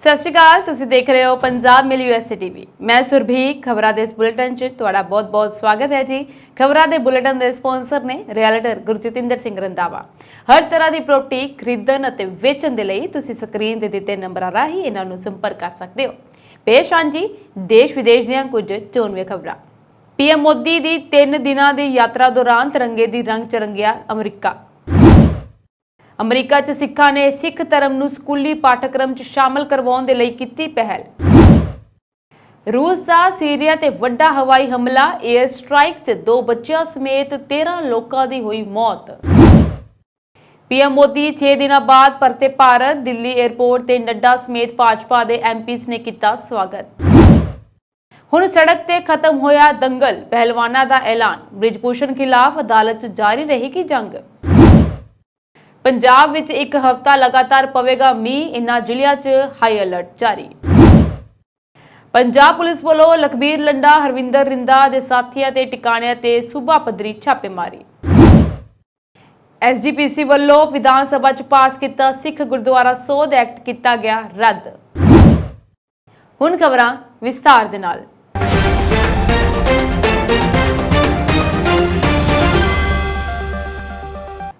सत श्री अकाल, तुसीं देख रहे हो पंजाब मेल यूएसए टीवी। मैं सुरभि खबरां दे इस बुलेटिन च तुहाडा बहुत बहुत स्वागत है जी। खबरां दे बुलेटिन दे स्पॉन्सर ने रियल्टर गुरजतिंदर सिंह रंधावा। हर तरह की प्रॉपर्टी खरीदण अते वेचण दे लई तुसीं स्क्रीन ते दित्ते नंबरां राहीं इन्हां नूं संपर्क कर सकदे हो। पेश आन जी देश विदेश दीआं कुछ चोणवीं खबरां। पीएम मोदी दी 3 दिनां दी यात्रा दौरान तिरंगे दी रंग चरंगिया अमरीका। अमरीका च सिखां ने सिख धर्म नूं स्कूली पाठ्यक्रम च शामिल करवाउण दे लई कीती पहल। रूस दा सीरिया ते वड्डा हवाई हमला, एयर स्ट्राइक च 2 बच्चियां समेत 13 लोकां दी होई मौत। पीएम मोदी 6 दिनां बाद परते भारत, दिल्ली एयरपोर्ट ते नड्डा समेत भाजपा दे एमपीज़ ने कीता स्वागत। हुण सड़क ते खत्म होया दंगल, पहलवानां दा ऐलान, ब्रिजभूषण खिलाफ अदालत च जारी रहेगी जंग। पंजाब विच एक हफ्ता लगातार पवेगा मींह, इन्हां जिलिਆਂ च हाई अलर्ट जारी। पंजाब पुलिस वालों लखबीर लंडा, हरविंदर रिंदा दे साथियां ते टिकाणिਆਂ ते सूबा पद्धरी छापेमारी। एसजीपीसी वालों विधान सभा च पास किया सिख गुरुद्वारा सोध एक्ट किया गया रद्द। हुण खबरां विस्तार दे नाल।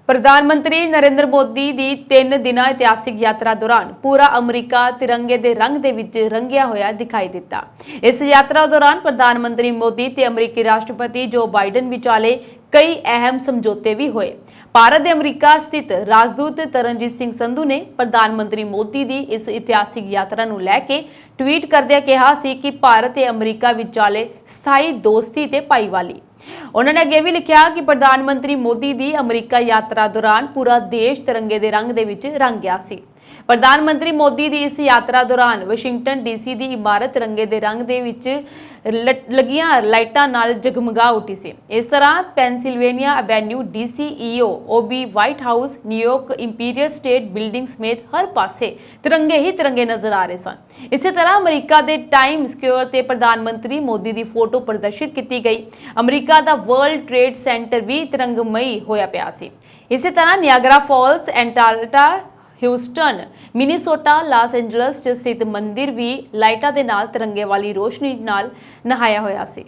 प्रधानमंत्री नरेंद्र मोदी की 3 दिना इतिहासिक यात्रा दौरान पूरा अमरीका तिरंगे के रंग दे विच रंगिया होया दिखाई दिता। इस यात्रा दौरान प्रधानमंत्री मोदी ते अमरीकी राष्ट्रपति जो बाइडन विचाले कई अहम समझौते भी होए। भारत के अमरीका स्थित राजदूत तरनजीत सिंह संधू ने प्रधानमंत्री मोदी की इस इतिहासिक यात्रा नूं लैके ट्वीट करदे कहा सी कि भारत ते अमरीका विचाले स्थाई दोस्ती ते भाईवाली। उन्होंने अगे भी लिखा कि प्रधानमंत्री मोदी की अमरीका यात्रा दौरान पूरा देश तिरंगे के रंग दे विच रंग गया सी। प्रधानमंत्री मोदी की इस यात्रा दौरान वाशिंगटन डीसी की इमारत तिरंगे के रंग दे विच लगियां लाइटां नाल जगमगा उठी सी। इस तरह पेनसिल्वेनिया एवेन्यू, डीसीईओ, ओबी, white house, New York imperial state building समेत हर पासे तिरंगे ही तिरंगे नजर आ रहे सन। इसी तरह अमरीका के टाइम स्क्वेयर ते प्रधानमंत्री मोदी की फोटो प्रदर्शित की गई। अमरीका का वर्ल्ड ट्रेड सेंटर भी तिरंगमई होया पिया सी। इसी तरह Niagara Falls, Antarctica, Houston, Minnesota, Los Angeles च स्थित मंदिर भी लाइटां दे नाल तिरंगे वाली रोशनी नाल नहाया होया सी।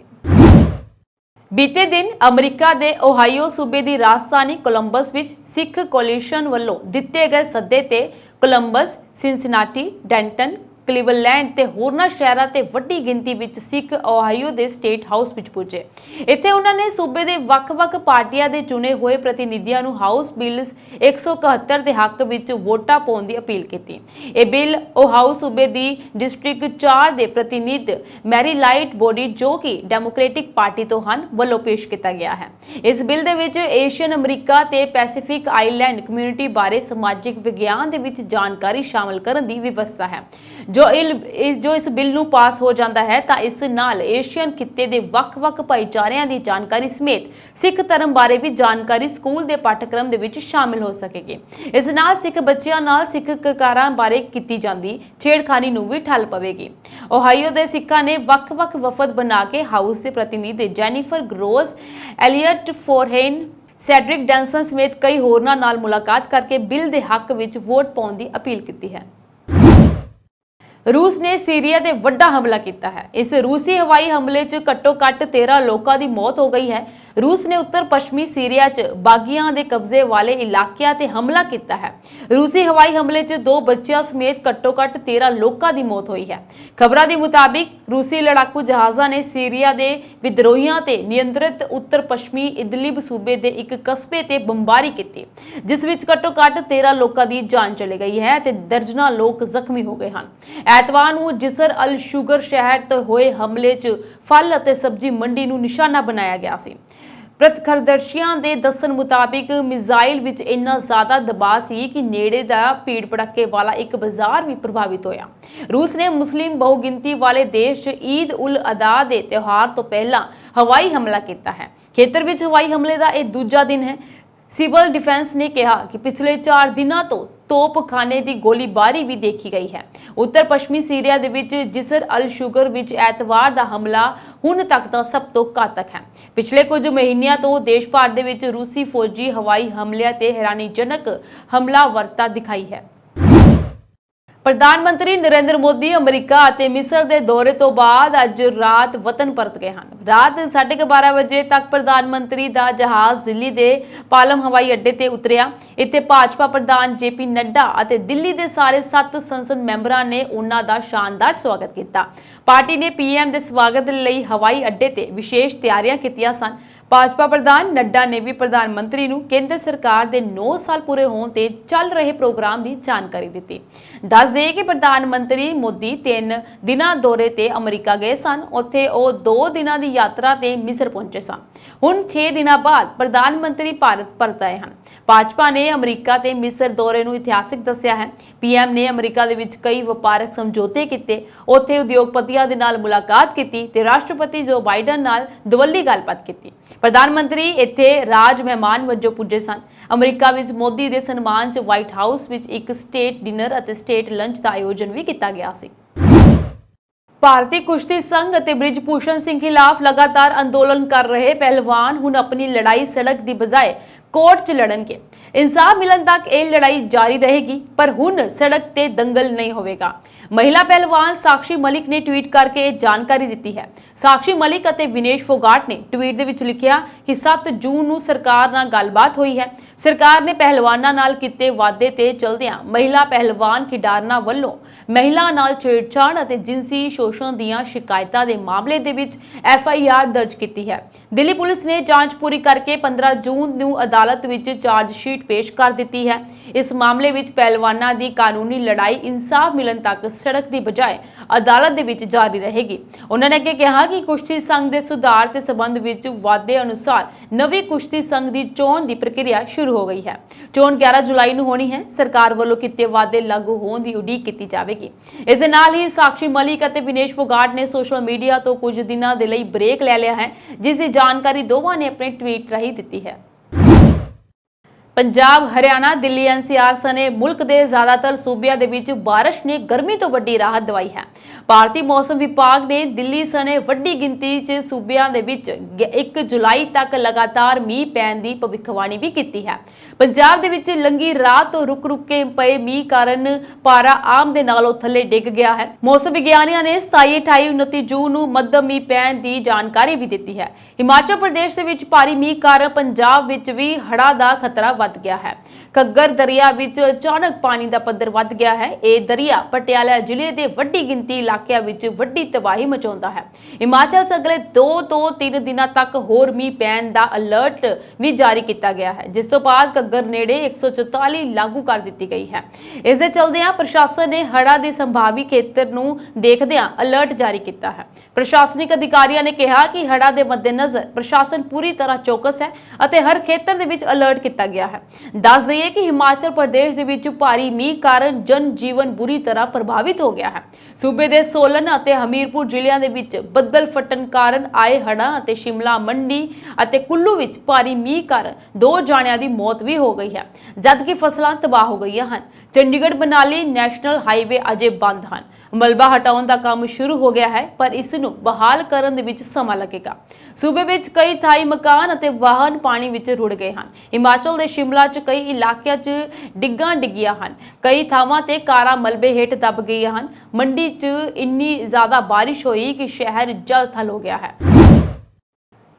बीते दिन अमरीका के ओहायो सूबे की राजधानी कोलंबस विच सिख कोलिशन वालों दिते गए सद्दे ते कोलंबस, सिंसिनाटी, डेंटन, क्लीवलैंड ते होरनां शहरां ते वड्डी गिनती विच सिख ओहायो के स्टेट हाउस विच पुजे। इत्थे उन्होंने सूबे के वख-वख पार्टियां के चुने हुए प्रतिनिधियों नूं हाउस बिल 171 के हक विच वोटां पाउण दी अपील की। यह बिल ओहायो सूबे की डिस्ट्रिक्ट 4 के प्रतिनिध मैरीलाइट बॉडी जो कि डेमोक्रेटिक पार्टी तो हन वालों पेश किया गया है। इस बिल दे विच एशियन अमरीका ते पैसिफिक आइलैंड कम्यूनिटी बारे समाजिक विज्ञान दे विच जानकारी शामिल करने की व्यवस्था है। जो इस बिल नूं पास हो जाता है तो इस नाल एशियन खिते के वख-वख भाईचारिਆਂ की जानकारी समेत सिख धर्म बारे भी जानकारी स्कूल के पाठ्यक्रम दे विच शामिल हो सकेगी। इस नाल सिख बच्चियां नाल सिख ककारां बारे कीती जांदी छेड़खानी नूं भी ठल पवेगी। ओहायो के सिखां ने वख-वख वफद बना के हाउस के प्रतिनिधि जेनिफर ग्रोस, एलियट फोरहेन, सैड्रिक डैंसन समेत कई होरनां नाल मुलाकात करके बिल के हक विच वोट पाउण दी अपील की है। रूस ने सीरिया ते वड्डा हमला किया है। इस रूसी हवाई हमले च घट्टो-घट्ट 13 लोगों की मौत हो गई है। रूस ने उत्तर पश्चिमी सीरिया च बागियां दे कब्जे वाले इलाकिਆਂ ते हमला किया है। रूसी हवाई हमले च 2 बच्चियां समेत घट्टो-घट्ट 13 लोगों की मौत हुई है। खबरों के मुताबिक रूसी लड़ाकू जहाज़ां ने सीरिया के विद्रोहियों ते नियंत्रित उत्तर पश्चिमी इदलिब सूबे के एक कस्बे ते बंबारी की, जिस विच घट्टो-घट्ट 13 लोगों की जान चली गई है ते दर्जनां लोग जख्मी हो गए हैं। ऐतवार नूं जिसर अल शुगर शहर ते होए हमले च फल अते सब्जी मंडी नूं निशाना बनाया गया सी। प्रत्यक्षदर्शियों के दस्सण मुताबिक मिसाइल विच इन्ना ज्यादा दबाव सी कि नेड़े दा भीड़ भड़के वाला एक बाजार भी प्रभावित होया। रूस ने मुस्लिम बहुगिनती वाले देश च ईद उल अधा के त्यौहार तो पहला हवाई हमला किया है। खेतर विच हवाई हमले का यह दूजा दिन है। सिविल डिफेंस ने कहा कि पिछले 4 दिनों तो तोपखाने की गोलीबारी भी देखी गई है। उत्तर पश्चिमी सीरिया दे विच जिसर अल शुगर विच ऐतवार का हमला हुण तक का सब तो घातक है। पिछले कुछ महीनों तो देश भर दे विच रूसी फौजी हवाई हमलिਆਂ ते हैरानीजनक हमलावरता दिखाई है। ਪ੍ਰਧਾਨ ਮੰਤਰੀ ਨਰਿੰਦਰ ਮੋਦੀ ਅਮਰੀਕਾ ਅਤੇ ਮਿਸਰ ਦੇ ਦੌਰੇ ਤੋਂ ਬਾਅਦ ਅੱਜ ਰਾਤ ਵਤਨ ਪਰਤ ਗਏ ਹਨ। ਰਾਤ 12:30 ਵਜੇ ਤੱਕ ਪ੍ਰਧਾਨ ਮੰਤਰੀ ਦਾ ਜਹਾਜ਼ ਦਿੱਲੀ ਦੇ ਪਾਲਮ ਹਵਾਈ ਅੱਡੇ ਤੇ ਉਤਰਿਆ। ਇੱਥੇ ਭਾਜਪਾ ਪ੍ਰਧਾਨ ਜੇਪੀ ਨੱਡਾ ਅਤੇ ਦਿੱਲੀ ਦੇ ਸਾਰੇ 7 ਸੰਸਦ ਮੈਂਬਰਾਂ ਨੇ ਉਹਨਾਂ ਦਾ ਸ਼ਾਨਦਾਰ ਸਵਾਗਤ ਕੀਤਾ। ਪਾਰਟੀ ਨੇ ਪੀਐਮ ਦੇ ਸਵਾਗਤ ਲਈ ਹਵਾਈ ਅੱਡੇ ਤੇ ਵਿਸ਼ੇਸ਼ ਤਿਆਰੀਆਂ ਕੀਤੀਆਂ ਸਨ। ਭਾਜਪਾ ਪ੍ਰਧਾਨ ਨੱਡਾ ਨੇ ਵੀ ਪ੍ਰਧਾਨ ਮੰਤਰੀ ਨੂੰ ਕੇਂਦਰ ਸਰਕਾਰ ਦੇ 9 ਸਾਲ ਪੂਰੇ ਹੋਣ ਤੇ ਚੱਲ ਰਹੇ ਪ੍ਰੋਗਰਾਮ ਦੀ ਜਾਣਕਾਰੀ ਦਿੱਤੀ। ਦੱਸ ਦੇਈਏ ਕਿ ਪ੍ਰਧਾਨ ਮੰਤਰੀ ਮੋਦੀ 3 ਦਿਨਾਂ ਦੌਰੇ ਤੇ ਅਮਰੀਕਾ ਗਏ ਸਨ। ਉੱਥੇ ਉਹ 2 ਦਿਨਾਂ ਦੀ ਯਾਤਰਾ ਤੇ ਮਿਸਰ ਪਹੁੰਚੇ ਸਨ। ਹੁਣ 6 ਦਿਨਾਂ ਬਾਅਦ ਪ੍ਰਧਾਨ ਮੰਤਰੀ ਭਾਰਤ ਪਰਤ ਆਏ ਹਨ। ਭਾਜਪਾ ਨੇ ਅਮਰੀਕਾ ਤੇ ਮਿਸਰ ਦੌਰੇ ਨੂੰ ਇਤਿਹਾਸਿਕ ਦੱਸਿਆ ਹੈ। ਪੀਐਮ ਨੇ ਅਮਰੀਕਾ ਦੇ ਵਿੱਚ ਕਈ ਵਪਾਰਕ ਸਮਝੌਤੇ ਕੀਤੇ, ਉੱਥੇ ਉਦਯੋਗਪਤੀਆਂ ਦੇ ਨਾਲ ਮੁਲਾਕਾਤ ਕੀਤੀ ਤੇ ਰਾਸ਼ਟਰਪਤੀ ਜੋ ਬਾਈਡਨ ਨਾਲ ਦੁਵੱਲੀ ਗੱਲਬਾਤ ਕੀਤੀ। ਪ੍ਰਧਾਨ ਮੰਤਰੀ ਇੱਥੇ ਰਾਜ ਮਹਿਮਾਨ ਵਜੋਂ ਪੁੱਜੇ ਸਨ। ਅਮਰੀਕਾ ਵਿੱਚ ਮੋਦੀ ਦੇ ਸਨਮਾਨ 'ਚ ਵਾਈਟ ਹਾਊਸ ਵਿੱਚ ਇੱਕ ਸਟੇਟ ਡਿਨਰ ਅਤੇ ਸਟੇਟ ਲੰਚ ਦਾ ਆਯੋਜਨ ਵੀ ਕੀਤਾ ਗਿਆ ਸੀ। ਭਾਰਤੀ ਕੁਸ਼ਤੀ ਸੰਘ ਅਤੇ ਬ੍ਰਿਜਭੂਸ਼ਣ ਸਿੰਘ ਖਿਲਾਫ ਲਗਾਤਾਰ ਅੰਦੋਲਨ ਕਰ ਰਹੇ ਪਹਿਲਵਾਨ ਹੁਣ ਆਪਣੀ ਲੜਾਈ ਸੜਕ ਦੀ ਬਜਾਏ ਕੋਰਟ 'ਚ ਲੜਨਗੇ। इंसाफ मिलन तक ये लड़ाई जारी रहेगी, पर हुण सड़क ते दंगल नहीं होवेगा। महिला पहलवान साक्षी मलिक ने ट्वीट करके जानकारी दी है। साक्षी मलिक और विनेश फोगाट ने ट्वीट दे विच लिखिया कि 7 जून नूं सरकार नाल गलबात हुई है। सरकार ने पहलवानां नाल कीते वादे ते चलदियां महिला पहलवान खिडारनां वल्लों महिला नाल छेड़छाड़ और जिनसी शोषण दीयां शिकायतां दे मामले दे विच FIR दर्ज कीती है। दिल्ली पुलिस ने जांच पूरी करके 15 जून नूं अदालत विच चार्जशीट पेश कर दी है। इस मामले विच पहलवानां दी कानूनी लड़ाई इंसाफ मिलन तक सड़क की बजाय अदालत दे विच जारी रहेगी। उन्होंने अगे कहा कि कुश्ती संघ के सुधार के संबंध विच वादे अनुसार नवी कुश्ती संघ की चोण की प्रक्रिया शुरू हो गई है। चोण 11 जुलाई नूं होनी है। सरकार वालों कीते वादे लागू होने की उड़ीक की जाएगी। इस दे नाल ही साक्षी मलिक और विनेश फोगाट ने सोशल मीडिया तो कुछ दिनों के लिए ब्रेक ले लिया है, जिसकी जानकारी दोवां ने अपने ट्वीट राही दी है। पंजाब, हरियाणा, दिल्ली, NCR सने मुल्क के ज्यादातर सूबिया दे विच बारिश ने गर्मी तो वड्डी राहत दवाई है। भारतीय मौसम विभाग ने दिल्ली सने वड्डी गिनती च सूबिया दे विच 1 जुलाई तक लगातार मीह पैण दी भविष्यवाणी भी की है। पंजाब दे विच लंघी रात तो रुक रुक के पए मीह कारण पारा आम दे नालों थले डिग गया है। मौसम विग्यानियों ने 27, 28, 29 जून नूं मध्यम मीह पैण दी जानकारी भी दी है। हिमाचल प्रदेश दे विच भारी मीह कारण पंजाब विच भी हड़ां दा खतरा वध गया है। घग्गर दरिया विच अचानक पानी का पद्धर वध गया है। यह दरिया पटियाला जिले के वड्डी गिनती इलाकों विच वड्डी तबाही मचाउंदा है। हिमाचल च अगले 2 तो 3 दिनों तक होर मीह पैण दा अलर्ट भी जारी किया गया है, जिस तो बाद घग्गर नेड़े 144 लागू कर दी गई है। इस दे चलदियां प्रशासन ने हड़ां दे संभावी खेतर नूं देखदियां अलर्ट जारी किया है। प्रशासनिक अधिकारियों ने कहा कि हड़ां दे मद्देनज़र प्रशासन पूरी तरह चौकस है और हर खेतर दे विच अलर्ट किया गया है। दस दईए कि हिमाचल प्रदेश दे विच भारी मीह कारण जन जीवन बुरी तरह प्रभावित हो गया है। सूबे दे सोलन और हमीरपुर जिलिਆਂ ਦੇ ਵਿੱਚ ਬੱਦਲ ਫਟਣ ਕਾਰਨ ਆਏ ਹੜ੍ਹਾਂ ਅਤੇ शिमला, मंडी ਅਤੇ कुल्लू ਵਿੱਚ ਭਾਰੀ ਮੀਂਹ ਕਾਰਨ 2 ਜਾਣਿਆਂ ਦੀ ਮੌਤ ਵੀ ਹੋ ਗਈ ਹੈ, ਜਦਕਿ ਫਸਲਾਂ ਤਬਾਹ ਹੋ ਗਈਆਂ ਹਨ। ਚੰਡੀਗੜ੍ਹ ਬਨਾਲੀ ਨੈਸ਼ਨਲ ਹਾਈਵੇ ਅਜੇ ਬੰਦ ਹਨ। ਮਲਬਾ ਹਟਾਉਣ ਦਾ ਕੰਮ ਸ਼ੁਰੂ ਹੋ ਗਿਆ ਹੈ, ਪਰ ਇਸ ਨੂੰ ਬਹਾਲ ਕਰਨ ਦੇ ਵਿੱਚ ਸਮਾਂ ਲੱਗੇਗਾ। सूबे ਵਿੱਚ ਕਈ ਥਾਈ ਮਕਾਨ ਅਤੇ ਵਾਹਨ ਪਾਣੀ ਵਿੱਚ ਰੁੜ ਗਏ ਹਨ। ਹਿਮਾਚਲ ਦੇ शिमला ਚ ਕਈ ਇਲਾਕਿਆਂ 'ਚ ਡਿੱਗਾਂ ਡਿੱਗੀਆਂ ਹਨ। ਕਈ ਥਾਵਾਂ ਤੇ ਕਾਰਾਂ ਮਲਬੇ ਹੇਠ ਦਬ ਗਈਆਂ ਹਨ। ਮੰਡੀ 'ਚ ਇੰਨੀ ਜ਼ਿਆਦਾ ਬਾਰਿਸ਼ ਹੋਈ ਕਿ ਸ਼ਹਿਰ ਜਲ ਥਲ ਹੋ ਗਿਆ ਹੈ।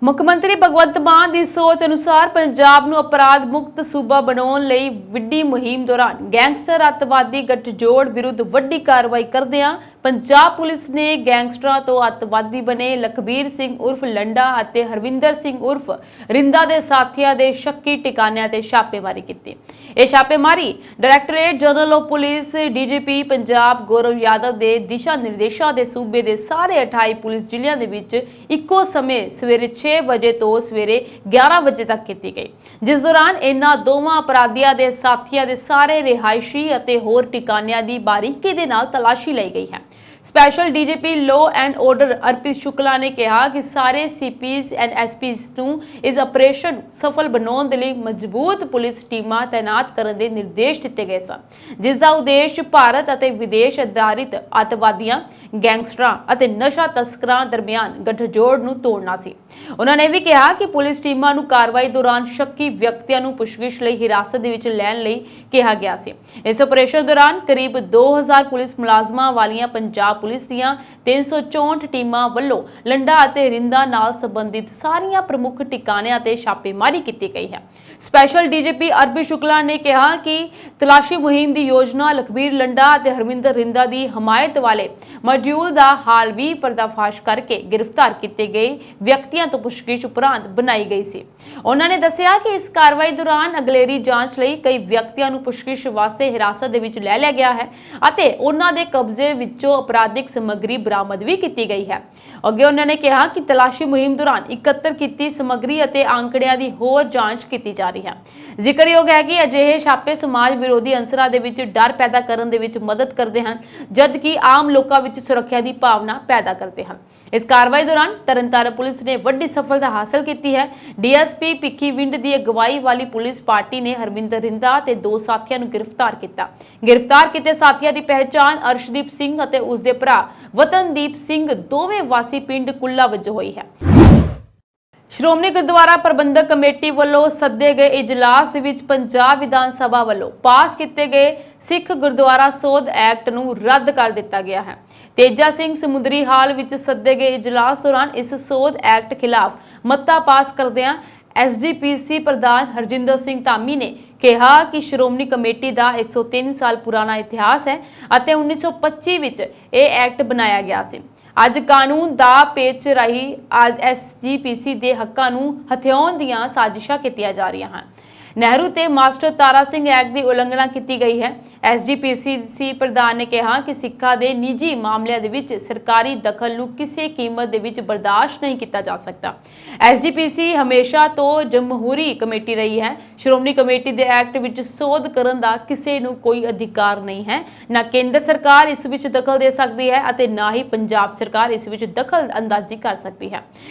मुख्यमंत्री भगवंत मान की सोच अनुसार पंजाब नूं अपराध मुक्त सूबा बनाउण लई वड्डी मुहिम दौरान गैंगस्टर अतवादी गठजोड़ विरुद्ध वड्डी कार्रवाई करदिआं पंजाब पुलिस ने गैंगस्टरां तो अतवादी बने लखबीर सिंह उर्फ लंडा अते हरविंदर सिंह उर्फ रिंदा दे साथियां दे शक्की ठिकानिਆਂ ते छापेमारी की। यह छापेमारी directorate general of police DGP Punjab Gaurav Yadav के दिशा निर्देशों के सूबे के सारे 28 पुलिस जिलिਆਂ ਦੇ ਵਿੱਚ ਇੱਕੋ ਸਮੇਂ ਸਵੇਰੇ 6 ਵਜੇ ਤੋਂ ਸਵੇਰੇ 11 ਵਜੇ ਤੱਕ ਕੀਤੀ ਗਈ, ਜਿਸ ਦੌਰਾਨ ਇਹਨਾਂ ਦੋਵਾਂ ਅਪਰਾਧੀਆਂ ਦੇ ਸਾਥੀਆਂ ਦੇ ਸਾਰੇ ਰਿਹਾਇਸ਼ੀ ਅਤੇ ਹੋਰ ਟਿਕਾਣਿਆਂ ਦੀ ਬਾਰੀਕੀ ਦੇ ਨਾਲ ਤਲਾਸ਼ੀ ਲਈ ਗਈ ਹੈ। Special DGP law and order Arpit Shukla ਨੇ ਕਿਹਾ ਕਿ ਸਾਰੇ ਸੀਪੀਜ਼ ਐਂਡ ਐਸਪੀਜ਼ ਨੂੰ ਇਸ ਆਪਰੇਸ਼ਨ ਨੂੰ ਸਫਲ ਬਣਾਉਣ ਦੇ ਲਈ ਮਜ਼ਬੂਤ ਪੁਲਿਸ ਟੀਮਾਂ ਤਾਇਨਾਤ ਕਰਨ ਦੇ ਨਿਰਦੇਸ਼ ਦਿੱਤੇ ਗਏ ਸਨ, ਜਿਸ ਦਾ ਉਦੇਸ਼ ਭਾਰਤ ਅਤੇ ਵਿਦੇਸ਼ ਆਧਾਰਿਤ ਅੱਤਵਾਦੀਆਂ, ਗੈਂਗਸਟਰਾਂ ਅਤੇ ਨਸ਼ਾ ਤਸਕਰਾਂ ਦਰਮਿਆਨ ਗੱਠਜੋੜ ਨੂੰ ਤੋੜਨਾ ਸੀ। ਉਹਨਾਂ ਨੇ ਵੀ ਕਿਹਾ ਕਿ ਪੁਲਿਸ ਟੀਮਾਂ ਨੂੰ ਕਾਰਵਾਈ ਦੌਰਾਨ ਸ਼ੱਕੀ ਵਿਅਕਤੀਆਂ ਨੂੰ ਪੁੱਛਗਿੱਛ ਲਈ ਹਿਰਾਸਤ ਦੇ ਵਿੱਚ ਲੈਣ ਲਈ ਕਿਹਾ ਗਿਆ ਸੀ। ਇਸ ਆਪਰੇਸ਼ਨ ਦੌਰਾਨ ਕਰੀਬ 2000 ਪੁਲਿਸ ਮੁਲਾਜ਼ਮਾਂ ਵਾਲੀਆਂ ਪੰਜਾਬ ਪੁਲਿਸ ਦੀਆਂ 364 ਟੀਮਾਂ ਵੱਲੋਂ ਲੰਡਾ ਅਤੇ ਰਿੰਦਾ ਨਾਲ ਸੰਬੰਧਿਤ ਸਾਰੀਆਂ ਪ੍ਰਮੁੱਖ ਟਿਕਾਣਿਆਂ ਤੇ ਛਾਪੇਮਾਰੀ ਕੀਤੀ ਗਈ ਹੈ। ਸਪੈਸ਼ਲ ਡੀਜੀਪੀ ਅਰਪਿਤ ਸ਼ੁਕਲਾ ਨੇ ਕਿਹਾ ਕਿ ਤਲਾਸ਼ੀ ਮੁਹਿੰਮ ਦੀ ਯੋਜਨਾ ਲਖਬੀਰ ਲੰਡਾ ਅਤੇ ਹਰਮਿੰਦਰ ਰਿੰਦਾ ਦੀ ਹਮਾਇਤ ਵਾਲੇ ਮੋਡਿਊਲ ਦਾ ਹਾਲ ਵੀ ਪਰਦਾਫਾਸ਼ ਕਰਕੇ ਗ੍ਰਿਫਤਾਰ ਕੀਤੇ ਗਏ ਵਿਅਕਤੀਆਂ ਤੋਂ ਪੁੱਛਗਿੱਛ ਉਪਰੰਤ ਬਣਾਈ ਗਈ ਸੀ। ਉਹਨਾਂ ਨੇ ਦੱਸਿਆ ਕਿ ਇਸ ਕਾਰਵਾਈ ਦੌਰਾਨ ਅਗਲੇਰੀ ਜਾਂਚ ਲਈ ਕਈ ਵਿਅਕਤੀਆਂ ਨੂੰ ਪੁੱਛਗਿੱਛ ਵਾਸਤੇ ਹਿਰਾਸਤ ਦੇ ਵਿੱਚ ਲੈ ਲਿਆ ਗਿਆ ਹੈ ਅਤੇ ਉਹਨਾਂ ਦੇ ਕਬਜ਼ੇ ਵਿੱਚੋਂ ਅਪਰਾਧਿਕ ਸਮੱਗਰੀ ਬਰਾਮਦ ਵੀ ਕੀਤੀ ਗਈ ਹੈ। ਅੱਗੇ ਉਹਨਾਂ ਨੇ ਕਿਹਾ ਕਿ ਤਲਾਸ਼ੀ ਮੁਹਿੰਮ ਦੌਰਾਨ ਇਕੱਤਰ ਕੀਤੀ ਸਮੱਗਰੀ ਅਤੇ ਆંકੜਿਆਂ ਦੀ ਹੋਰ ਜਾਂਚ ਕੀਤੀ ਜਾ ਰਹੀ ਹੈ। ਜ਼ਿਕਰਯੋਗ ਹੈ ਕਿ ਅਜਿਹੇ ਛਾਪੇ ਸਮਾਜ ਵਿਰੋਧੀ ਅੰਸਰਾਂ ਦੇ ਵਿੱਚ ਡਰ ਪੈਦਾ ਕਰਨ ਦੇ ਵਿੱਚ ਮਦਦ ਕਰਦੇ ਹਨ, ਜਦਕਿ ਆਮ ਲੋਕਾਂ ਵਿੱਚ ਸੁਰੱਖਿਆ ਦੀ ਭਾਵਨਾ ਪੈਦਾ ਕਰਦੇ ਹਨ। ਇਸ ਕਾਰਵਾਈ ਦੌਰਾਨ ਤਰਨਤਾਰਨ ਪੁਲਿਸ ਨੇ ਵੱਡੀ ਸਫਲਤਾ ਹਾਸਲ ਕੀਤੀ ਹੈ। ਡੀਐਸਪੀ ਭਿੱਖੀਵਿੰਡ ਦੀ ਅਗਵਾਈ ਵਾਲੀ ਪੁਲਿਸ ਪਾਰਟੀ ਨੇ ਹਰਮਿੰਦਰ ਰਿੰਦਾ ਤੇ 2 ਸਾਥੀਆਂ ਨੂੰ ਗ੍ਰਿਫਤਾਰ ਕੀਤਾ। ਗ੍ਰਿਫਤਾਰ ਕੀਤੇ ਸਾਥੀਆਂ ਦੀ ਪਹਿਚਾਣ ਅਰਸ਼ਦੀਪ ਸਿੰਘ ਅਤੇ ਉਸ ਦੇ ਭਰਾ ਵਤਨਦੀਪ ਸਿੰਘ ਦੋਵੇਂ ਵਾਸੀ ਪਿੰਡ ਕੁੱਲਾ ਵਜੋਂ ਹੋਈ ਹੈ। ਸ਼੍ਰੋਮਣੀ ਗੁਰਦੁਆਰਾ ਪ੍ਰਬੰਧਕ ਕਮੇਟੀ ਵੱਲੋਂ ਸੱਦੇ ਗਏ ਇਜਲਾਸ ਦੇ ਵਿੱਚ ਪੰਜਾਬ ਵਿਧਾਨ ਸਭਾ ਵੱਲੋਂ ਪਾਸ ਕੀਤੇ ਗਏ ਸਿੱਖ ਗੁਰਦੁਆਰਾ ਸੋਧ ਐਕਟ ਨੂੰ ਰੱਦ ਕਰ ਦਿੱਤਾ ਗਿਆ ਹੈ। ਤੇਜਾ ਸਿੰਘ ਸਮੁੰਦਰੀ ਹਾਲ ਵਿੱਚ ਸੱਦੇ ਗਏ ਇਜਲਾਸ ਦੌਰਾਨ ਇਸ ਸੋਧ ਐਕਟ ਖਿਲਾਫ ਮਤਾ ਪਾਸ ਕਰਦਿਆਂ ਐਸਜੀਪੀਸੀ ਪ੍ਰਧਾਨ ਹਰਜਿੰਦਰ ਸਿੰਘ ਧਾਮੀ ਨੇ ਕਿਹਾ ਕਿ ਸ਼੍ਰੋਮਣੀ ਕਮੇਟੀ ਦਾ 103 ਸਾਲ ਪੁਰਾਣਾ ਇਤਿਹਾਸ ਹੈ ਅਤੇ 1925 ਵਿੱਚ ਇਹ ਐਕਟ ਬਣਾਇਆ ਗਿਆ ਸੀ। ਅੱਜ ਕਾਨੂੰਨ ਦਾ ਪੇਚ ਰਾਹੀਂ ਐਸਜੀਪੀਸੀ ਦੇ ਹੱਕਾਂ ਨੂੰ ਹਥਿਆਉਣ ਦੀਆਂ ਸਾਜ਼ਿਸ਼ਾਂ ਕੀਤੀਆਂ ਜਾ ਰਹੀਆਂ ਹਨ। ਨਹਿਰੂ ਤੇ ਮਾਸਟਰ ਤਾਰਾ ਸਿੰਘ ਐਕਟ ਦੀ ਉਲੰਘਣਾ ਕੀਤੀ ਗਈ ਹੈ। ਐਸਜੀਪੀਸੀ ਪ੍ਰਧਾਨ ਨੇ ਕਿਹਾ ਕਿ ਸਿੱਖਾਂ ਦੇ ਨਿੱਜੀ ਮਾਮਲਿਆਂ ਦੇ ਵਿੱਚ ਸਰਕਾਰੀ ਦਖਲ ਨੂੰ ਕਿਸੇ ਕੀਮਤ ਦੇ ਵਿੱਚ ਬਰਦਾਸ਼ਤ ਨਹੀਂ ਕੀਤਾ ਜਾ ਸਕਦਾ। ਐਸਜੀਪੀਸੀ ਹਮੇਸ਼ਾ ਤੋਂ ਜਮਹੂਰੀ ਕਮੇਟੀ ਰਹੀ ਹੈ। ਸ਼੍ਰੋਮਣੀ ਕਮੇਟੀ ਦੇ ਐਕਟ ਵਿੱਚ ਸੋਧ ਕਰਨ ਦਾ ਕਿਸੇ ਨੂੰ ਕੋਈ ਅਧਿਕਾਰ ਨਹੀਂ ਹੈ। ਨਾ ਕੇਂਦਰ ਸਰਕਾਰ ਇਸ ਵਿੱਚ ਦਖਲ ਦੇ ਸਕਦੀ ਹੈ ਅਤੇ ਨਾ ਹੀ ਪੰਜਾਬ ਸਰਕਾਰ ਇਸ ਵਿੱਚ ਦਖਲ ਅੰਦਾਜ਼ੀ ਕਰ ਸਕਦੀ ਹੈ।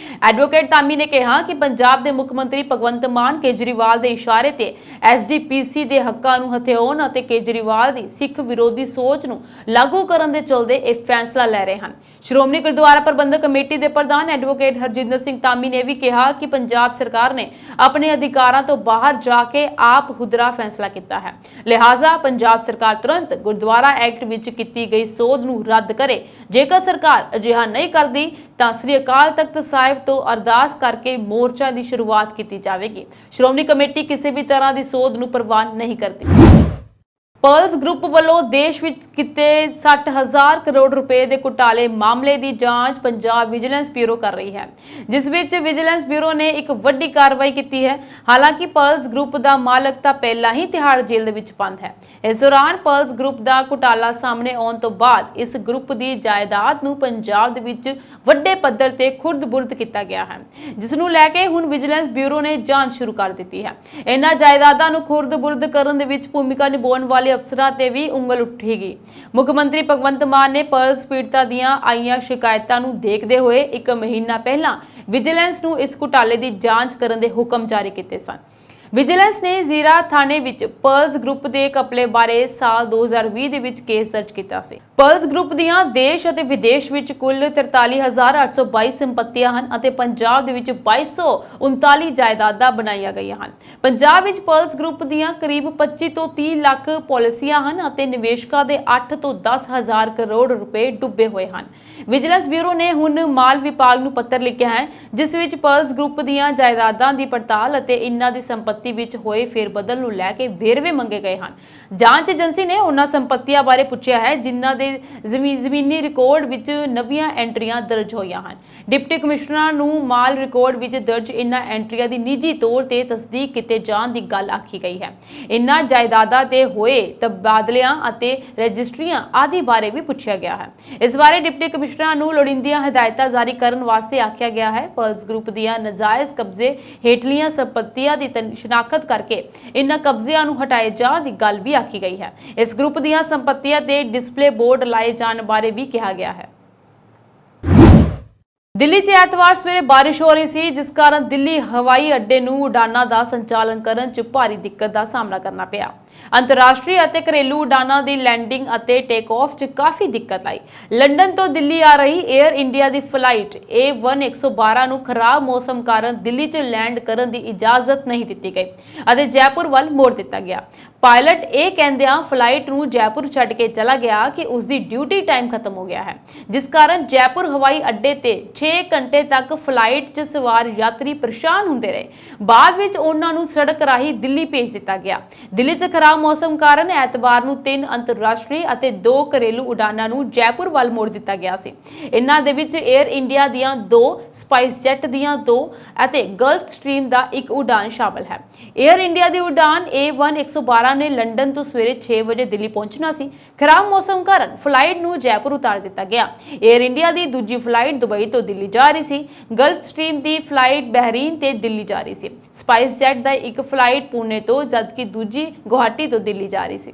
ਐਡਵੋਕੇਟ ਧਾਮੀ ਨੇ ਕਿਹਾ ਕਿ ਪੰਜਾਬ ਦੇ ਮੁੱਖ ਮੰਤਰੀ ਭਗਵੰਤ ਮਾਨ ਕੇਜਰੀਵਾਲ ਦੇ ਇਸ਼ਾਰੇ ਤੇ ਐਸਜੀਪੀਸੀ ਦੇ ਹੱਕਾਂ ਨੂੰ ਹਥਿਆਉਣ ਅਤੇ ਕੇਜਰੀਵਾਲ ਦੀ ਸਿੱਖ ਵਿਰੋਧੀ ਸੋਚ ਨੂੰ ਲਾਗੂ ਕਰਨ ਦੇ ਚਲਦੇ ਇਹ ਫੈਸਲਾ ਲੈ ਰਹੇ ਹਨ। ਸ਼੍ਰੋਮਣੀ ਗੁਰਦੁਆਰਾ ਪ੍ਰਬੰਧਕ ਕਮੇਟੀ ਦੇ ਪ੍ਰਧਾਨ ਐਡਵੋਕੇਟ ਹਰਜਿੰਦਰ ਸਿੰਘ ਧਾਮੀ ਨੇ ਵੀ ਕਿਹਾ ਕਿ ਪੰਜਾਬ ਸਰਕਾਰ ਨੇ ਆਪਣੇ ਅਧਿਕਾਰਾਂ ਤੋਂ ਬਾਹਰ ਜਾ ਕੇ ਆਪ ਹੁਦਰਾ ਫੈਸਲਾ ਕੀਤਾ ਹੈ। ਲਿਹਾਜ਼ਾ ਪੰਜਾਬ ਸਰਕਾਰ ਤੁਰੰਤ ਗੁਰਦੁਆਰਾ ਐਕਟ ਵਿੱਚ ਕੀਤੀ ਗਈ ਸੋਧ ਨੂੰ ਰੱਦ ਕਰੇ। ਜੇਕਰ ਸਰਕਾਰ ਅਜਿਹਾ ਨਹੀਂ ਕਰਦੀ ਤਾਂ ਸ੍ਰੀ ਅਕਾਲ ਤਖਤ ਸਾਹਿਬ ਤੋਂ ਅਰਦਾਸ ਕਰਕੇ ਮੋਰਚਾ ਦੀ ਸ਼ੁਰੂਆਤ ਕੀਤੀ ਜਾਵੇਗੀ। ਸ਼੍ਰੋਮਣੀ ਕਮੇਟੀ ਕਿਸੇ ਵੀ ਤਰ੍ਹਾਂ ਦੀ ਸੋਧ ਨੂੰ ਪ੍ਰਵਾਨ ਨਹੀਂ ਕਰਦੀ। ਪਰਲਸ ਗਰੁੱਪ ਵੱਲੋਂ ਦੇਸ਼ ਵਿੱਚ ਕੀਤੇ 60,000 ਕਰੋੜ ਰੁਪਏ ਦੇ ਘੁਟਾਲੇ ਮਾਮਲੇ ਦੀ ਜਾਂਚ ਪੰਜਾਬ ਵਿਜੀਲੈਂਸ ਬਿਊਰੋ ਕਰ ਰਹੀ ਹੈ, ਜਿਸ ਵਿੱਚ ਵਿਜੀਲੈਂਸ ਬਿਊਰੋ ਨੇ ਇੱਕ ਵੱਡੀ ਕਾਰਵਾਈ ਕੀਤੀ ਹੈ। ਹਾਲਾਂਕਿ ਪਰਲਸ ਗਰੁੱਪ ਦਾ ਮਾਲਕ ਤਾਂ ਪਹਿਲਾਂ ਹੀ ਤਿਹਾੜ ਜੇਲ੍ਹ ਦੇ ਵਿੱਚ ਬੰਦ ਹੈ। ਇਸ ਦੌਰਾਨ ਪਰਲਸ ਗਰੁੱਪ ਦਾ ਘੁਟਾਲਾ ਸਾਹਮਣੇ ਆਉਣ ਤੋਂ ਬਾਅਦ ਇਸ ਗਰੁੱਪ ਦੀ ਜਾਇਦਾਦ ਨੂੰ ਪੰਜਾਬ ਦੇ ਵਿੱਚ ਵੱਡੇ ਪੱਧਰ ਤੇ ਖੁਰਦ-ਬੁਰਦ ਕੀਤਾ ਗਿਆ ਹੈ, ਜਿਸ ਨੂੰ ਲੈ ਕੇ ਹੁਣ ਵਿਜੀਲੈਂਸ ਬਿਊਰੋ ਨੇ ਜਾਂਚ ਸ਼ੁਰੂ ਕਰ ਦਿੱਤੀ ਹੈ। ਇਹਨਾਂ ਜਾਇਦਾਦਾਂ ਨੂੰ ਖੁਰਦ-ਬੁਰਦ ਕਰਨ ਦੇ ਵਿੱਚ ਭੂਮਿਕਾ ਨਿਭਾਉਣ ਵਾਲੇ ਅਫਸਰਾਂ ਤੇ ਵੀ ਉਂਗਲ ਉੱਠੇਗੀ। ਮੁੱਖ ਮੰਤਰੀ ਭਗਵੰਤ ਮਾਨ ਨੇ ਪਰਲਸ ਪੀੜਤਾਂ ਦੀਆਂ ਆਈਆਂ ਸ਼ਿਕਾਇਤਾਂ ਨੂੰ ਦੇਖਦੇ ਹੋਏ 1 ਮਹੀਨਾ ਪਹਿਲਾਂ ਵਿਜੀਲੈਂਸ ਨੂੰ ਇਸ ਘੁਟਾਲੇ ਦੀ ਜਾਂਚ ਕਰਨ ਦੇ ਹੁਕਮ ਜਾਰੀ ਕੀਤੇ ਸਨ। ਵਿਜੀਲੈਂਸ ਨੇ ਜ਼ੀਰਾ ਥਾਣੇ ਵਿੱਚ ਪਰਲਸ ਗਰੁੱਪ ਦੇ ਘਪਲੇ ਬਾਰੇ ਸਾਲ 2020 ਦੇ ਵਿੱਚ ਕੇਸ ਦਰਜ ਕੀਤਾ ਸੀ। ਪਰਲਸ ਗਰੁੱਪ ਦੀਆਂ ਦੇਸ਼ ਅਤੇ ਵਿਦੇਸ਼ ਵਿੱਚ ਕੁੱਲ 43,822 ਸੰਪਤੀਆਂ ਹਨ ਅਤੇ ਪੰਜਾਬ ਦੇ ਵਿੱਚ 2239 ਜਾਇਦਾਦਾਂ ਬਣਾਈਆਂ ਗਈਆਂ ਹਨ। ਪੰਜਾਬ ਵਿੱਚ ਪਰਲਸ ਗਰੁੱਪ ਦੀਆਂ ਕਰੀਬ 25 ਤੋਂ 30 ਲੱਖ ਪਾਲਿਸੀਆਂ ਹਨ ਅਤੇ ਨਿਵੇਸ਼ਕਾਂ ਦੇ 8 ਤੋਂ 10,000 ਕਰੋੜ ਰੁਪਏ ਡੁੱਬੇ ਹੋਏ ਹਨ। ਵਿਜੀਲੈਂਸ ਬਿਊਰੋ ਨੇ ਹੁਣ ਮਾਲ ਵਿਭਾਗ ਨੂੰ ਪੱਤਰ ਲਿਖਿਆ ਹੈ, ਜਿਸ ਵਿੱਚ ਪਰਲਸ ਗਰੁੱਪ ਦੀਆਂ ਜਾਇਦਾਦਾਂ ਦੀ ਪੜਤਾਲ ਅਤੇ ਇਨ੍ਹਾਂ ਦੀ ਸੰਪਤੀ ਵਿੱਚ ਹੋਏ ਫੇਰਬਦਲ ਨੂੰ ਲੈ ਕੇ ਵੇਰਵੇ ਮੰਗੇ ਗਏ ਹਨ। ਜਾਂਚ ਏਜੰਸੀ ਨੇ ਉਹਨਾਂ ਸੰਪਤੀਆਂ ਬਾਰੇ ਪੁੱਛਿਆ ਹੈ ਜਿਨ੍ਹਾਂ ਦੇ ਜ਼ਮੀਨੀ ਰਿਕਾਰਡ ਵਿੱਚ ਨਵੀਆਂ ਐਂਟਰੀਆਂ ਦਰਜ ਹੋਈਆਂ ਹਨ। ਡਿਪਟੀ ਕਮਿਸ਼ਨਰ ਨੂੰ ਮਾਲ ਰਿਕਾਰਡ ਵਿੱਚ ਦਰਜ ਇਨ੍ਹਾਂ ਐਂਟਰੀਆਂ ਦੀ ਨਿੱਜੀ ਤੌਰ ਤੇ ਤਸਦੀਕ ਕੀਤੇ ਜਾਣ ਦੀ ਗੱਲ ਆਖੀ ਗਈ ਹੈ। ਇਨ੍ਹਾਂ ਜਾਇਦਾਦਾਂ ਤੇ ਹੋਏ ਤਬਾਦਲਿਆਂ ਅਤੇ ਰਜਿਸਟਰੀਆਂ ਆਦਿ ਬਾਰੇ ਵੀ ਪੁੱਛਿਆ ਗਿਆ ਹੈ। ਇਸ ਬਾਰੇ ਡਿਪਟੀ ਕਮਿਸ਼ਨਰ ਨੂੰ ਲੋੜੀਂਦੀਆਂ ਹਦਾਇਤਾਂ ਜਾਰੀ ਕਰਨ ਵਾਸਤੇ ਆਖਿਆ ਗਿਆ ਹੈ। ਪਰਲਸ ਗਰੁੱਪ ਦੀਆਂ ਨਾਜਾਇਜ਼ ਕਬਜ਼ੇ ਹੇਠਲੀਆਂ ਸੰਪਤੀਆਂ ਦੀ ਸ਼ਨਾਖਤ ਕਰਕੇ ਇਨ੍ਹਾਂ ਕਬਜ਼ਿਆਂ ਨੂੰ ਹਟਾਏ ਜਾਣ ਦੀ ਗੱਲ ਵੀ ਆਖੀ ਗਈ ਹੈ। ਇਸ ਗਰੁੱਪ ਦੀਆਂ ਸੰਪत्तियां ਤੇ ਡਿਸਪਲੇ ਬੋਰਡ ਲਾਏ ਜਾਣ ਬਾਰੇ ਵੀ ਕਿਹਾ ਗਿਆ ਹੈ। ਦਿੱਲੀ 'ਚ ਐਤਵਾਰ ਸਵੇਰੇ ਬਾਰਿਸ਼ ਹੋ ਰਹੀ ਸੀ, ਜਿਸ ਕਾਰਨ ਦਿੱਲੀ ਹਵਾਈ ਅੱਡੇ ਨੂੰ ਉਡਾਨਾਂ ਦਾ ਸੰਚਾਲਨ ਕਰਨ 'ਚ ਭਾਰੀ ਦਿੱਕਤ ਦਾ ਸਾਹਮਣਾ ਕਰਨਾ ਪਿਆ। ਅੰਤਰਰਾਸ਼ਟਰੀ ਅਤੇ ਘਰੇਲੂ ਉਡਾਨਾਂ ਦੀ ਲੈਂਡਿੰਗ ਅਤੇ ਟੇਕ ਆਫ 'ਚ ਕਾਫੀ ਦਿੱਕਤ ਆਈ। ਲੰਡਨ ਤੋਂ ਦਿੱਲੀ ਆ ਰਹੀ 에ਅਰ ਇੰਡੀਆ ਦੀ ਫਲਾਈਟ A112 ਨੂੰ ਖਰਾਬ ਮੌਸਮ ਕਾਰਨ ਦਿੱਲੀ 'ਚ ਲੈਂਡ ਕਰਨ ਦੀ ਇਜਾਜ਼ਤ ਨਹੀਂ ਦਿੱਤੀ ਗਈ ਅਤੇ ਜੈਪੁਰ ਵੱਲ ਮੋੜ ਦਿੱਤਾ ਗਿਆ। ਪਾਇਲਟ ਇਹ ਕਹਿੰਦਿਆਂ ਫਲਾਈਟ ਨੂੰ ਜੈਪੁਰ ਛੱਡ ਕੇ ਚਲਾ ਗਿਆ ਕਿ ਉਸ ਦੀ ਡਿਊਟੀ ਟਾਈਮ ਖਤਮ ਹੋ ਗਿਆ ਹੈ, ਜਿਸ ਕਾਰਨ ਜੈਪੁਰ ਹਵਾਈ ਅੱਡੇ ਤੇ 6 ਘੰਟੇ ਤੱਕ ਫਲਾਈਟ 'ਚ ਸਵਾਰ ਯਾਤਰੀ ਪਰੇਸ਼ਾਨ ਹੁੰਦੇ ਰਹੇ। ਬਾਅਦ ਵਿੱਚ ਉਹਨਾਂ ਨੂੰ ਸੜਕ ਰਾਹੀਂ ਦਿੱਲੀ ਭੇਜ ਦਿੱਤਾ ਗਿਆ। ਦਿੱਲੀ 'ਚ ਖਰਾਬ ਮੌਸਮ ਕਾਰਨ ਐਤਵਾਰ ਨੂੰ 3 ਅੰਤਰਰਾਸ਼ਟਰੀ ਅਤੇ 2 ਘਰੇਲੂ ਉਡਾਨਾਂ ਨੂੰ ਜੈਪੁਰ ਵੱਲ ਮੋੜ ਦਿੱਤਾ ਗਿਆ ਸੀ। ਇਨ੍ਹਾਂ ਦੇ ਵਿੱਚ 에ਅਰ ਇੰਡੀਆ ਦੀਆਂ 2, ਸਪਾਈਸ ਜੈਟ ਦੀਆਂ 2 ਅਤੇ ਗਲਫ ਸਟ੍ਰੀਮ ਦਾ 1 ਉਡਾਨ ਸ਼ਾਮਲ ਹੈ। 에ਅਰ ਇੰਡੀਆ ਦੀ ਉਡਾਨ A112 ਨੇ ਲੰਡਨ ਤੋਂ ਸਵੇਰੇ 6 ਵਜੇ ਦਿੱਲੀ ਪਹੁੰਚਣਾ ਸੀ। ਖਰਾਬ ਮੌਸਮ ਕਾਰਨ ਫਲਾਈਟ ਨੂੰ ਜੈਪੁਰ ਉਤਾਰ ਦਿੱਤਾ ਗਿਆ। 에ਅਰ ਇੰਡੀਆ ਦੀ ਦੂਜੀ ਫਲਾਈਟ ਦੁਬਈ ਤੋਂ ਦਿੱਲੀ ਜਾ ਰਹੀ ਸੀ। ਗਲਫ ਸਟ੍ਰੀਮ ਦੀ ਫਲਾਈਟ ਬਹਿਰੀਨ ਤੇ ਦਿੱਲੀ ਜਾ ਰਹੀ ਸੀ। ਸਪਾਈਸ ਜੈਟ ਦਾ 1 ਫਲਾਈਟ ਪੁਣੇ ਤੋਂ, ਜਦਕਿ ਦੂਜੀ ਗੁਹਾਟੀ ਤੋਂ ਦਿੱਲੀ ਜਾ ਰਹੀ ਸੀ।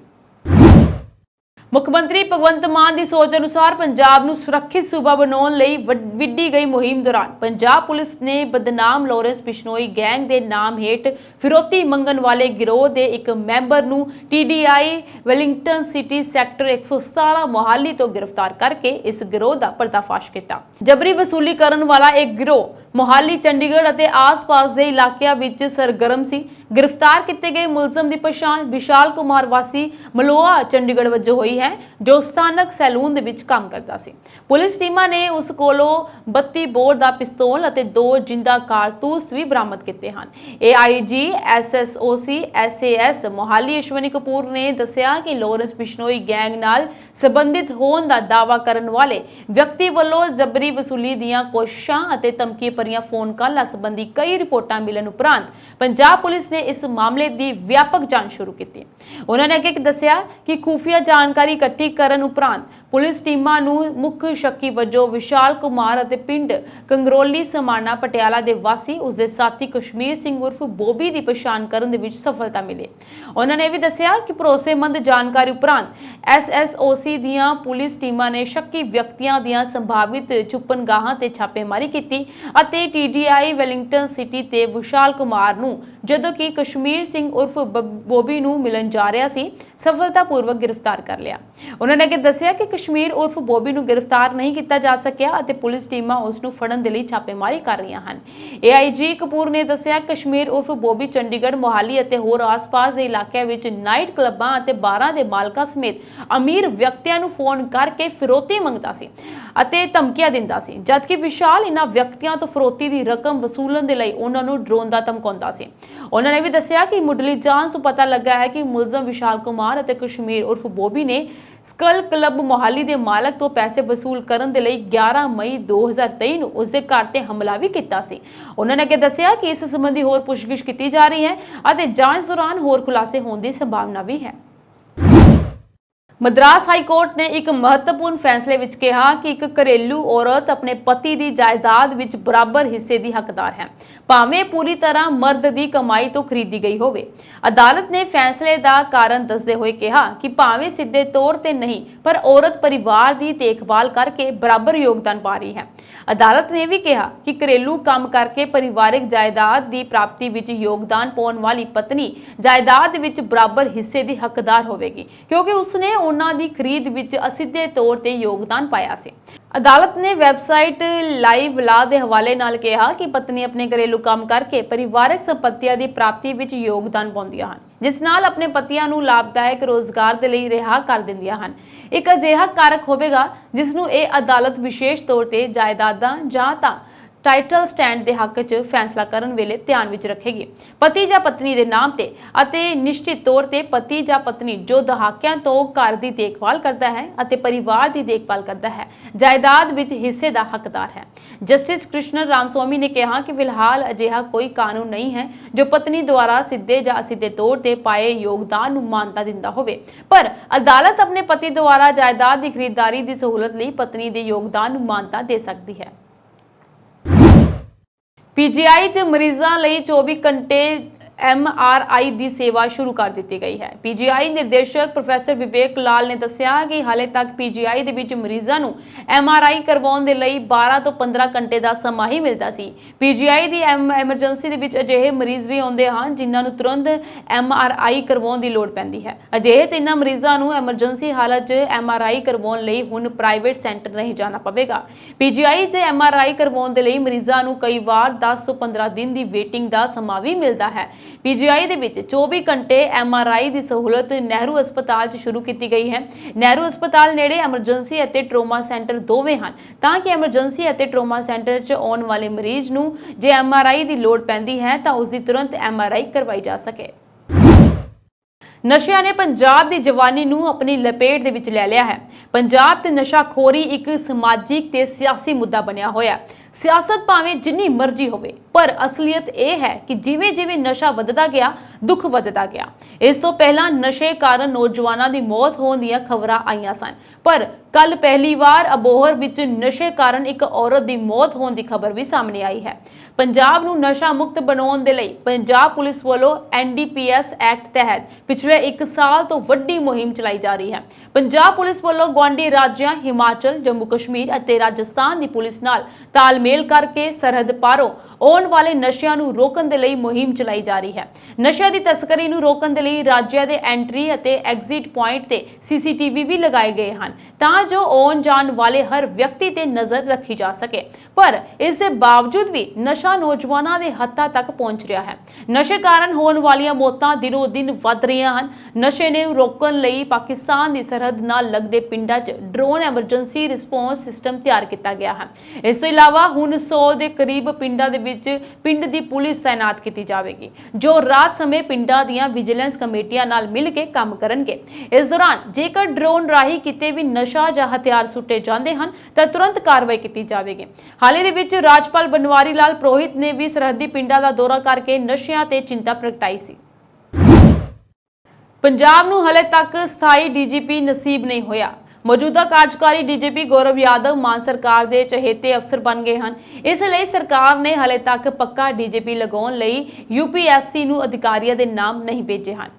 ਮੁੱਖ ਮੰਤਰੀ ਭਗਵੰਤ ਮਾਨ ਦੀ ਸੋਚ ਅਨੁਸਾਰ ਪੰਜਾਬ ਨੂੰ ਸੁਰੱਖਿਅਤ ਸੂਬਾ ਬਣਾਉਣ ਲਈ ਵਿੱਢੀ ਗਈ ਮੁਹਿੰਮ ਦੌਰਾਨ ਪੰਜਾਬ ਪੁਲਿਸ ਨੇ ਬਦਨਾਮ ਲਾਰੈਂਸ ਬਿਸ਼ਨੋਈ ਗੈਂਗ ਦੇ ਨਾਮ ਹੇਠ ਫਿਰੌਤੀ ਮੰਗਣ ਵਾਲੇ ਗਿਰੋਹ ਦੇ ਇੱਕ ਮੈਂਬਰ ਨੂੰ TDI Wellington city sector 117 Mohali ਤੋਂ ਗ੍ਰਿਫਤਾਰ ਕਰਕੇ ਇਸ ਗਿਰੋਹ ਦਾ ਪਰਦਾਫਾਸ਼ ਕੀਤਾ। ਜਬਰੀ ਵਸੂਲੀ ਕਰਨ ਵਾਲਾ ਇਹ ਗਿਰੋਹ ਮੋਹਾਲੀ, ਚੰਡੀਗੜ੍ਹ ਅਤੇ ਆਸ-ਪਾਸ ਦੇ ਇਲਾਕਿਆਂ ਵਿੱਚ ਸਰਗਰਮ ਸੀ। गिरफ्तार किए गए मुलजम की पछाण विशाल कुमार वासी मलोआ चंडीगढ़ वजों हुई है, जो स्थानक सैलून काम करता सी। पुलिस टीमां ने उस कोलों 32 बोर का पिस्तौल और 2 जिंदा कारतूस भी बरामद किए हैं। AIG SSOC SAS Mohali Ashwani Kapoor ने दस्सिया कि लारैंस बिश्नोई गैंग नाल संबंधित होने का दावा करने वाले व्यक्ति वालों जबरी वसूली दीयां कोशिशां अते धमकी भरियां फोन कॉलां संबंधी कई रिपोर्टां मिलण उपरंत पंजाब पुलिस ने इस मामले की व्यापक जांच शुरू की। उन्होंने अगे दस्सिया कि खुफिया जानकारी इकट्ठी करन उपरंत पुलिस टीमां नूं मुख शक्की वजों विशाल कुमार अते पिंड कंगरोली समाना पटियाला दे वासी उसके साथी कश्मीर सिंह उर्फ बोबी की पछाण करन दे विच सफलता मिली। उन्होंने भी दस्सिया कि भरोसेमंद जानकारी उपरंत SSOC दीयां पुलिस टीमां ने शक्की व्यक्तियों दीयां संभावित छुपनगाहां ते छापेमारी की अते TDI वैलिंगटन सिटी ते विशाल कुमार नूं जदों कि कश्मीर सिंह उर्फ बोबी नूं मिलन जा रहा सी सफलतापूर्वक गिरफ्तार कर लिया। उन्होंने अगे दस्सिया कि कश्मीर उर्फ बोबी नूं गिरफ्तार नहीं किया जा सकिया अते पुलिस टीमां उस नूं फड़न दे लई छापेमारी कर रहीआं हन। AIG कपूर ने दस्सिया कश्मीर उर्फ बोबी चंडीगढ़ मोहाली अते होर आस-पास दे इलाकिਆਂ ਵਿੱਚ नाइट क्लबां अते बारां दे मालकां समेत अमीर व्यक्तियों नूं फोन करके फिरौती मंगदा सी अते धमकियां दिंदा सी, जबकि विशाल इन्हां व्यक्तियों तो फिरौती दी रकम वसूलण दे लई उन्हां नूं डराउंदा धमकाउंदा सी। उन्होंने भी दस्सिया कि मुढली जांच तो पता लगा है कि मुलजम विशाल कुमार अते कश्मीर उर्फ बोबी ने स्कल क्लब मोहाली के मालक तो पैसे वसूल करने के लिए 11 मई 2023 ਨੂੰ उसके घर ते हमला भी किया सी। उन्होंने अगे दस्सिया कि इस संबंधी होर पुछगिछ की जा रही है अते जांच दौरान होर खुलासे होने की संभावना भी है। मद्रास हाई कोर्ट ने एक महत्वपूर्ण फैसले विच कहा कि एक घरेलू औरत अपने पति की जायदाद विच बराबर हिस्से की हकदार है, भावें पूरी तरह मर्द की कमाई तो खरीदी गई होवे। अदालत ने फैसले का कारण दसदे हुए कहा कि भावें सीधे तौर पर नहीं पर औरत परिवार की देखभाल करके बराबर योगदान पा रही है। अदालत ने भी कहा कि घरेलू काम करके परिवारिक जायदाद की प्राप्ति विच योगदान पाउण वाली पत्नी जायदाद विच बराबर हिस्से की हकदार होवेगी, क्योंकि उसने उन्हां दी खरीद विच असिधे तौर ते योगदान पाया सी। अदालत ने वैबसाइट लाइव ला के हवाले नाल कहा कि पत्नी अपने घरेलू काम करके परिवारक संपत्तियों की प्राप्ति विच योगदान पाउंदियां हन, जिस नाल अपने पतियां नूं लाभदायक रोजगार के लिए रिहा कर दिंदियां हन। एक अजिहा कारक होवेगा जिस नूं इह अदालत विशेष तौर ते जायदादां जां तां टाइटल स्टैंड के हक च फैसला करन वेले ध्यान विच रखेगी। पति या पत्नी के नाम ते अते निश्चित तौर ते पति या पत्नी जो दहाकियां तो घर की देखभाल करता है अते परिवार की देखभाल करता है जायदाद विच हिस्से का हकदार है। जस्टिस कृष्ण रामस्वामी ने कहा कि फिलहाल अजिहा कोई कानून नहीं है जो पत्नी द्वारा सीधे या असीधे तौर पर पाए योगदान नूं मानता दिंदा होवे, पर अदालत अपने पति द्वारा जायदाद की खरीददारी की सहूलत लई पत्नी के योगदान नूं मानता दे सकती है। PGI च मरीजों लिए 24 घंटे MRI ਦੀ ਸੇਵਾ ਸ਼ੁਰੂ ਕਰ ਦਿੱਤੀ ਗਈ ਹੈ। PGI ਨਿਰਦੇਸ਼ਕ ਪ੍ਰੋਫੈਸਰ ਵਿਵੇਕ ਲਾਲ ਨੇ ਦੱਸਿਆ ਕਿ ਹਾਲੇ ਤੱਕ PGI ਦੇ ਵਿੱਚ ਮਰੀਜ਼ਾਂ ਨੂੰ MRI ਕਰਵਾਉਣ ਦੇ ਲਈ 12 ਤੋਂ 15 ਘੰਟੇ ਦਾ ਸਮਾਂ ਹੀ ਮਿਲਦਾ ਸੀ। PGI ਦੀ ਐਮਰਜੈਂਸੀ ਦੇ ਵਿੱਚ ਅਜਿਹੇ ਮਰੀਜ਼ ਵੀ ਆਉਂਦੇ ਹਨ ਜਿਨ੍ਹਾਂ ਨੂੰ ਤੁਰੰਤ MRI ਕਰਵਾਉਣ ਦੀ ਲੋੜ ਪੈਂਦੀ ਹੈ। ਅਜਿਹੇ ਜਿਨ੍ਹਾਂ ਮਰੀਜ਼ਾਂ ਨੂੰ ਐਮਰਜੈਂਸੀ ਹਾਲਤ 'ਚ MRI ਕਰਵਾਉਣ ਲਈ ਹੁਣ ਪ੍ਰਾਈਵੇਟ ਸੈਂਟਰ ਨਹੀਂ ਜਾਣਾ ਪਵੇਗਾ। PGI 'ਚ MRI ਕਰਵਾਉਣ ਦੇ ਲਈ ਮਰੀਜ਼ਾਂ ਨੂੰ ਕਈ ਵਾਰ 10 ਤੋਂ 15 ਦਿਨ ਦੀ ਵੇਟਿੰਗ ਦਾ ਸਮਾਂ ਵੀ ਮਿਲਦਾ ਹੈ। PGI ਦੇ ਵਿੱਚ 24 ਘੰਟੇ MRI ਦੀ ਸਹੂਲਤ ਨਹਿਰੂ ਹਸਪਤਾਲ 'ਚ ਸ਼ੁਰੂ ਕੀਤੀ ਗਈ ਹੈ। ਨਹਿਰੂ ਹਸਪਤਾਲ ਨੇੜੇ ਐਮਰਜੈਂਸੀ ਅਤੇ ਟਰੋਮਾ ਸੈਂਟਰ ਦੋਵੇਂ ਹਨ ਤਾਂ ਕਿ ਐਮਰਜੈਂਸੀ ਅਤੇ ਟਰੋਮਾ ਸੈਂਟਰ 'ਚ ਆਉਣ ਵਾਲੇ ਮਰੀਜ਼ ਨੂੰ ਜੇ MRI ਦੀ ਲੋੜ ਪੈਂਦੀ ਹੈ ਤਾਂ ਉਸ ਦੀ ਤੁਰੰਤ MRI ਕਰਵਾਈ ਜਾ ਸਕੇ। ਨਸ਼ਿਆਂ ਨੇ ਪੰਜਾਬ ਦੀ ਜਵਾਨੀ ਨੂੰ ਆਪਣੀ ਲਪੇਟ ਦੇ ਵਿੱਚ ਲੈ ਲਿਆ ਹੈ। ਪੰਜਾਬ ਤੇ ਨਸ਼ਾਖੋਰੀ ਇੱਕ ਸਮਾਜਿਕ ਤੇ ਸਿਆਸੀ ਮੁੱਦਾ ਬਣਿਆ ਹੋਇਆ। ਸਿਆਸਤ ਭਾਵੇਂ ਜਿੰਨੀ ਮਰਜ਼ੀ ਹੋਵੇ ਪਰ ਅਸਲੀਅਤ ਇਹ ਹੈ ਕਿ ਜਿਵੇਂ-ਜਿਵੇਂ ਨਸ਼ਾ ਵੱਧਦਾ ਗਿਆ ਦੁੱਖ ਵੱਧਦਾ ਗਿਆ। ਇਸ ਤੋਂ ਪਹਿਲਾਂ ਨਸ਼ੇ ਕਾਰਨ ਨੌਜਵਾਨਾਂ ਦੀ ਮੌਤ ਹੋਣ ਦੀਆਂ ਖਬਰਾਂ ਆਈਆਂ ਸਨ ਪਰ ਕੱਲ ਪਹਿਲੀ ਵਾਰ ਅਬੋਹਰ ਵਿੱਚ ਨਸ਼ੇ ਕਾਰਨ ਇੱਕ ਔਰਤ ਦੀ ਮੌਤ ਹੋਣ ਦੀ ਖਬਰ ਵੀ ਸਾਹਮਣੇ ਆਈ ਹੈ। ਪੰਜਾਬ ਨੂੰ ਨਸ਼ਾ ਮੁਕਤ ਬਣਾਉਣ ਦੇ ਲਈ ਪੰਜਾਬ ਪੁਲਿਸ ਵੱਲੋਂ NDPS ਐਕਟ ਤਹਿਤ ਪਿਛਲੇ 1 ਸਾਲ ਤੋਂ ਵੱਡੀ ਮੁਹਿੰਮ ਚਲਾਈ ਜਾ ਰਹੀ ਹੈ। ਪੰਜਾਬ ਪੁਲਿਸ ਵੱਲੋਂ ਗੁਆਂਢੀ ਰਾਜਾਂ ਹਿਮਾਚਲ, ਜੰਮੂ ਕਸ਼ਮੀਰ ਅਤੇ ਰਾਜਸਥਾਨ ਦੀ ਪੁਲਿਸ ਨਾਲ ਤਾਲਮੇਲ ਕਰਕੇ ਸਰਹੱਦ ਪਾਰੋਂ ਆਉਣ ਵਾਲੇ ਨਸ਼ਿਆਂ ਨੂੰ ਰੋਕਣ ਦੇ ਲਈ ਮੁਹਿੰਮ ਚਲਾਈ ਜਾ ਰਹੀ ਹੈ। ਨਸ਼ਿਆਂ ਦੀ ਤਸਕਰੀ ਨੂੰ ਰੋਕਣ ਦੇ ਲਈ ਰਾਜਾਂ ਦੇ ਐਂਟਰੀ ਅਤੇ ਐਗਜ਼ਿਟ ਪੁਆਇੰਟ ਤੇ CCTV ਵੀ ਲਗਾਏ ਗਏ ਹਨ ਤਾਂ ਜੋ ਆਉਣ ਜਾਣ ਵਾਲੇ ਹਰ ਵਿਅਕਤੀ ਤੇ ਨਜ਼ਰ ਰੱਖੀ ਜਾ ਸਕੇ। ਪਰ ਇਸ ਦੇ ਬਾਵਜੂਦ ਵੀ ਨਸ਼ਾ ਨੌਜਵਾਨਾਂ ਦੇ ਹੱਥਾਂ ਤੱਕ ਪਹੁੰਚ ਰਿਹਾ ਹੈ। ਨਸ਼ੇ ਕਾਰਨ ਹੋਣ ਵਾਲੀਆਂ ਮੌਤਾਂ ਦਿਨੋਂ ਦਿਨ ਵੱਧ ਰਹੀਆਂ ਹਨ। ਨਸ਼ੇ ਨੂੰ ਰੋਕਣ ਲਈ ਪਾਕਿਸਤਾਨ ਦੀ ਸਰਹੱਦ ਨਾਲ ਲੱਗਦੇ ਪਿੰਡਾਂ 'ਚ ਡਰੋਨ ਐਮਰਜੈਂਸੀ ਰਿਸਪੌਂਸ ਸਿਸਟਮ ਤਿਆਰ ਕੀਤਾ ਗਿਆ ਹੈ। ਇਸ ਤੋਂ ਇਲਾਵਾ ਹੁਣ 100 ਦੇ ਕਰੀਬ ਪਿੰਡਾਂ ਦੇ ਵਿੱਚ ਪਿੰਡ ਦੀ ਪੁਲਿਸ ਤਾਇਨਾਤ ਕੀਤੀ ਜਾਵੇਗੀ ਜੋ ਰਾਤ ਸਮੇਂ ਪਿੰਡਾਂ ਦੀਆਂ ਵਿਜੀਲੈਂਸ ਕਮੇਟੀਆਂ ਨਾਲ ਮਿਲ ਕੇ ਕੰਮ ਕਰਨਗੇ। ਇਸ ਦੌਰਾਨ ਜੇਕਰ ਡਰੋਨ ਰਾਹੀਂ ਕਿਤੇ ਵੀ ਨਸ਼ਾ ਜਾਂ ਹਥਿਆਰ ਸੁੱਟੇ ਜਾਂਦੇ ਹਨ ਤਾਂ ਤੁਰੰਤ ਕਾਰਵਾਈ ਕੀਤੀ ਜਾਵੇਗੀ। ਹਾਲ ਹੀ ਦੇ ਵਿੱਚ ਰਾਜਪਾਲ ਬਨਵਾਰੀ ਲਾਲ ਪੁਰੋਹਿਤ ਨੇ ਵੀ ਸਰਹੱਦੀ ਪਿੰਡਾਂ ਦਾ ਦੌਰਾ ਕਰਕੇ ਨਸ਼ਿਆਂ ਤੇ ਚਿੰਤਾ ਪ੍ਰਗਟਾਈ ਸੀ। ਪੰਜਾਬ ਨੂੰ ਹਾਲੇ ਤੱਕ ਸਥਾਈ DGP ਨਸੀਬ ਨਹੀਂ ਹੋਇਆ। ਮੌਜੂਦਾ ਕਾਰਜਕਾਰੀ DGP ਗੌਰਵ ਯਾਦਵ ਮਾਨ ਸਰਕਾਰ ਦੇ ਚਹੇਤੇ ਅਫਸਰ ਬਣ ਗਏ ਹਨ। ਇਸ ਲਈ ਸਰਕਾਰ ਨੇ ਹਾਲੇ ਤੱਕ ਪੱਕਾ DGP ਲਗਾਉਣ ਲਈ UPSC ਨੂੰ ਅਧਿਕਾਰੀਆਂ ਦੇ ਨਾਮ ਨਹੀਂ ਭੇਜੇ ਹਨ।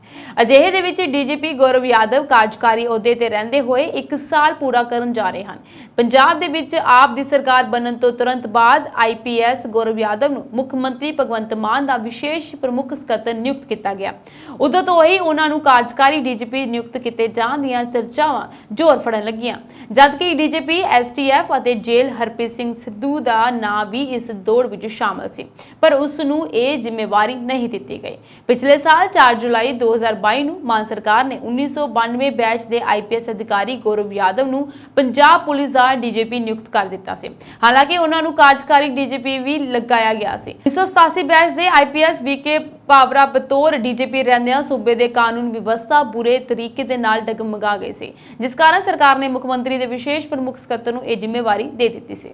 ਅਜਿਹੇ ਦੇ ਵਿੱਚ DGP ਗੌਰਵ ਯਾਦਵ ਕਾਰਜਕਾਰੀ ਅਹੁਦੇ ਤੇ ਰਹਿੰਦੇ ਹੋਏ 1 ਸਾਲ ਪੂਰਾ ਕਰਨ ਜਾ ਰਹੇ ਹਨ। ਪੰਜਾਬ ਦੇ ਵਿੱਚ ਆਪ ਦੀ ਸਰਕਾਰ ਬਣਨ ਤੋਂ ਤੁਰੰਤ ਬਾਅਦ IPS ਗੌਰਵ ਯਾਦਵ ਨੂੰ ਮੁੱਖ ਮੰਤਰੀ ਭਗਵੰਤ ਮਾਨ ਦਾ ਵਿਸ਼ੇਸ਼ ਪ੍ਰਮੁੱਖ ਸਕੱਤਰ ਨਿਯੁਕਤ ਕੀਤਾ ਗਿਆ। ਉਦੋਂ ਤੋਂ ਹੀ ਉਹਨਾਂ ਨੂੰ ਕਾਰਜਕਾਰੀ DGP ਨਿਯੁਕਤ ਕੀਤੇ ਜਾਣ ਦੀਆਂ ਚਰਚਾਵਾਂ ਜ਼ੋਰ ਫੜਨ ਲੱਗੀਆਂ ਜਦਕਿ DGP STF ਅਤੇ ਜੇਲ੍ਹ ਹਰਪ੍ਰੀਤ ਸਿੰਘ ਸਿੱਧੂ ਦਾ ਨਾਂ ਵੀ ਇਸ ਦੌੜ ਵਿੱਚ ਸ਼ਾਮਲ ਸੀ ਪਰ ਉਸ ਨੂੰ ਇਹ ਜ਼ਿੰਮੇਵਾਰੀ ਨਹੀਂ ਦਿੱਤੀ ਗਈ। ਪਿਛਲੇ ਸਾਲ 4 ਜੁਲਾਈ 2022 ਨੂੰ ਮਾਨ ਸਰਕਾਰ ਨੇ 1992 ਬੈਚ ਦੇ IPS ਅਧਿਕਾਰੀ ਗੌਰਵ ਯਾਦਵ ਨੂੰ ਪੰਜਾਬ ਪੁਲਿਸ ਦਾ DGP ਨਿਯੁਕਤ ਕਰ ਦਿੱਤਾ ਸੀ। ਹਾਲਾਂਕਿ ਉਹਨਾਂ ਨੂੰ ਕਾਰਜਕਾਰੀ DGP ਵੀ ਲਗਾਇਆ ਗਿਆ ਸੀ। 1987 ਬੈਚ ਦੇ IPS VK ਭਾਵਰਾ ਬਤੌਰ DGP ਰਹਿੰਦਿਆਂ ਸੂਬੇ ਦੇ ਕਾਨੂੰਨ ਵਿਵਸਥਾ ਬੁਰੇ ਤਰੀਕੇ ਦੇ ਨਾਲ ਡਗਮਗਾ ਗਈ ਸੀ ਜਿਸ ਕਾਰਨ ਸਰਕਾਰ ਨੇ ਮੁੱਖ ਮੰਤਰੀ ਦੇ ਵਿਸ਼ੇਸ਼ ਪ੍ਰਮੁੱਖ ਸਕੱਤਰ ਨੂੰ ਇਹ ਜ਼ਿੰਮੇਵਾਰੀ ਦੇ ਦਿੱਤੀ ਸੀ।